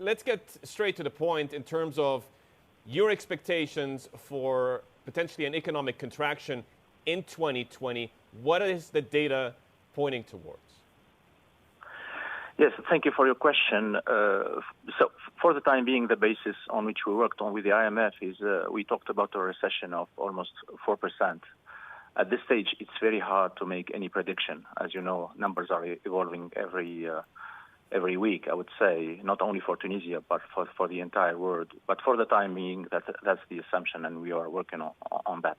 Let's get straight to the point in terms of your expectations for potentially an economic contraction in 2020. What is the data pointing towards? Yes, thank you for your question. So for the time being, the basis on which we worked on with the IMF is we talked about a recession of almost 4%. At this stage, it's very hard to make any prediction. As you know, numbers are evolving every week, I would say, not only for Tunisia, but for the entire world. But for the time being, that's the assumption, and we are working on that.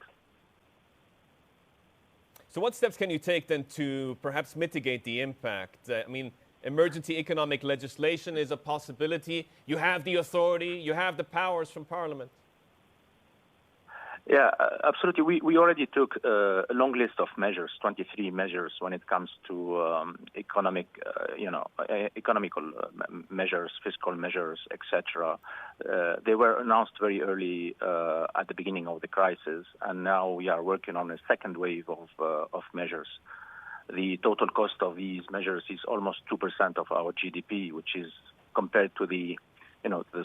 So what steps can you take then to perhaps mitigate the impact? Emergency economic legislation is a possibility. You have the authority, you have the powers from Parliament. Yeah, absolutely. We already took a long list of measures, 23 measures, when it comes to economical measures, fiscal measures, etc. They were announced very early at the beginning of the crisis, and now we are working on a second wave of measures. The total cost of these measures is almost 2% of our GDP, which is compared to the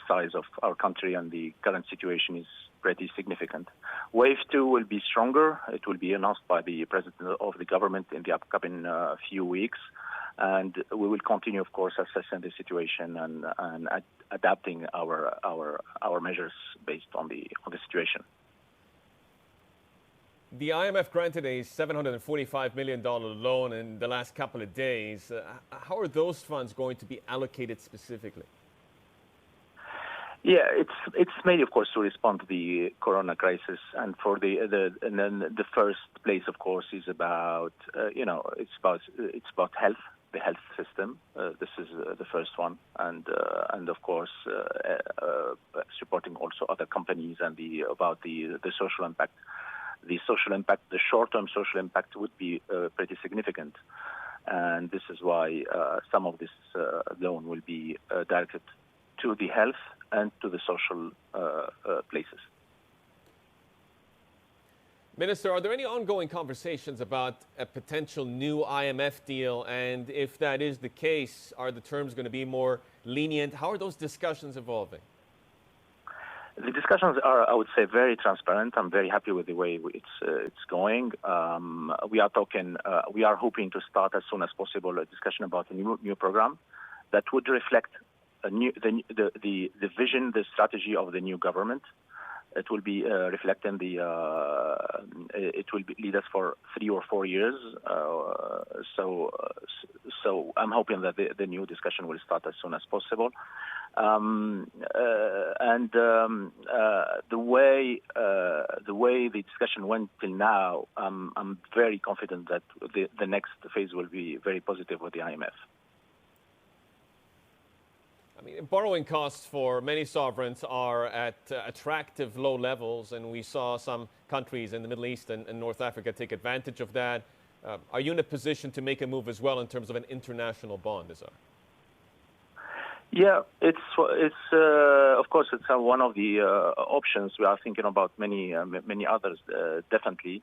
size of our country and the current situation is pretty significant. Wave 2 will be stronger. It will be announced by the president of the government in the upcoming few weeks. And we will continue, of course, assessing the situation and adapting our measures based on the situation. The IMF granted a $745 million loan in the last couple of days. How are those funds going to be allocated specifically? Yeah, it's mainly, of course, to respond to the corona crisis, and and then the first place, of course, is about it's about health, the health system. This is the first one, and of course supporting also other companies and about the social impact. The social impact, the short-term social impact, would be pretty significant, and this is why some of this loan will be directed to the health and to the social places. Minister, are there any ongoing conversations about a potential new IMF deal? And if that is the case, are the terms going to be more lenient? How are those discussions evolving? The discussions are, I would say, very transparent. I'm very happy with the way it's going. We are talking. We are hoping to start as soon as possible a discussion about a new program that would reflect the vision, the strategy of the new government. It will be reflecting it will lead us for 3 or 4 years. So I'm hoping that the new discussion will start as soon as possible. The way the discussion went till now, I'm very confident that the next phase will be very positive with the IMF. Borrowing costs for many sovereigns are at attractive low levels, and we saw some countries in the Middle East and North Africa take advantage of that. Are you in a position to make a move as well in terms of an international bond, Nizar? Yeah, it's of course it's one of the options. We are thinking about many others, definitely,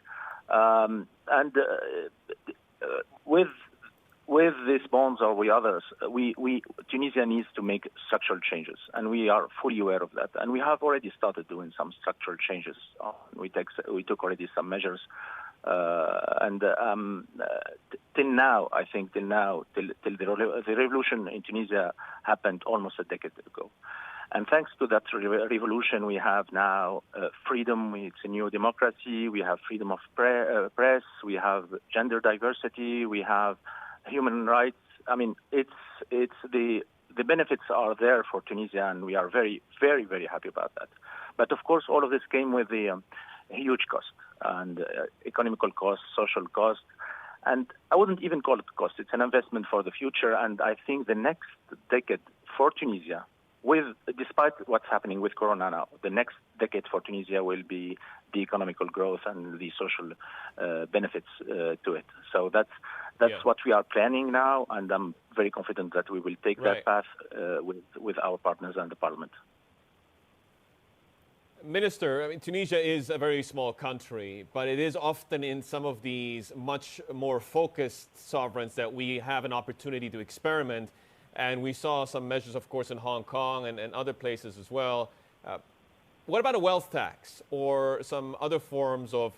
with these bonds or with others, Tunisia needs to make structural changes, and we are fully aware of that. And we have already started doing some structural changes. We took already some measures, till now, the revolution in Tunisia happened almost a decade ago. And thanks to that revolution, we have now freedom. It's a new democracy. We have freedom of press. We have gender diversity. We have human rights. It's the benefits are there for Tunisia, and we are very, very, very happy about that. But of course, all of this came with a huge cost and economical cost, social cost, and I wouldn't even call it cost. It's an investment for the future, and I think the next decade for Tunisia, despite what's happening with Corona now, the next decade for Tunisia will be the economical growth and the social benefits to it. So that's what we are planning now, and I'm very confident that we will take that path with our partners and the parliament. Minister, Tunisia is a very small country, but it is often in some of these much more focused sovereigns that we have an opportunity to experiment. And we saw some measures, of course, in Hong Kong and other places as well. What about a wealth tax or some other forms of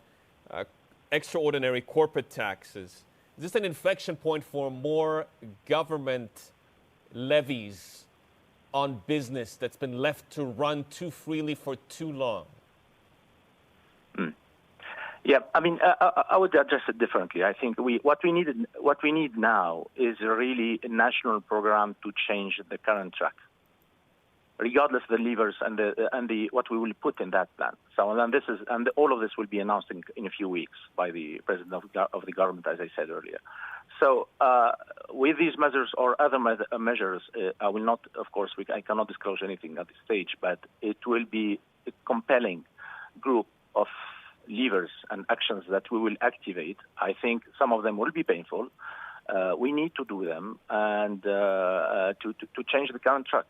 extraordinary corporate taxes? Is this an inflection point for more government levies on business that's been left to run too freely for too long? Yeah, I mean, I would address it differently. I think what we need now is really a national program to change the current track, regardless of the levers and the what we will put in that plan. So, and all of this will be announced in a few weeks by the president of the government, as I said earlier. So, with these measures or other measures, I will not, of course, I cannot disclose anything at this stage, but it will be a compelling group of levers and actions that we will activate. I think some of them will be painful. We need to do them and to change the current track.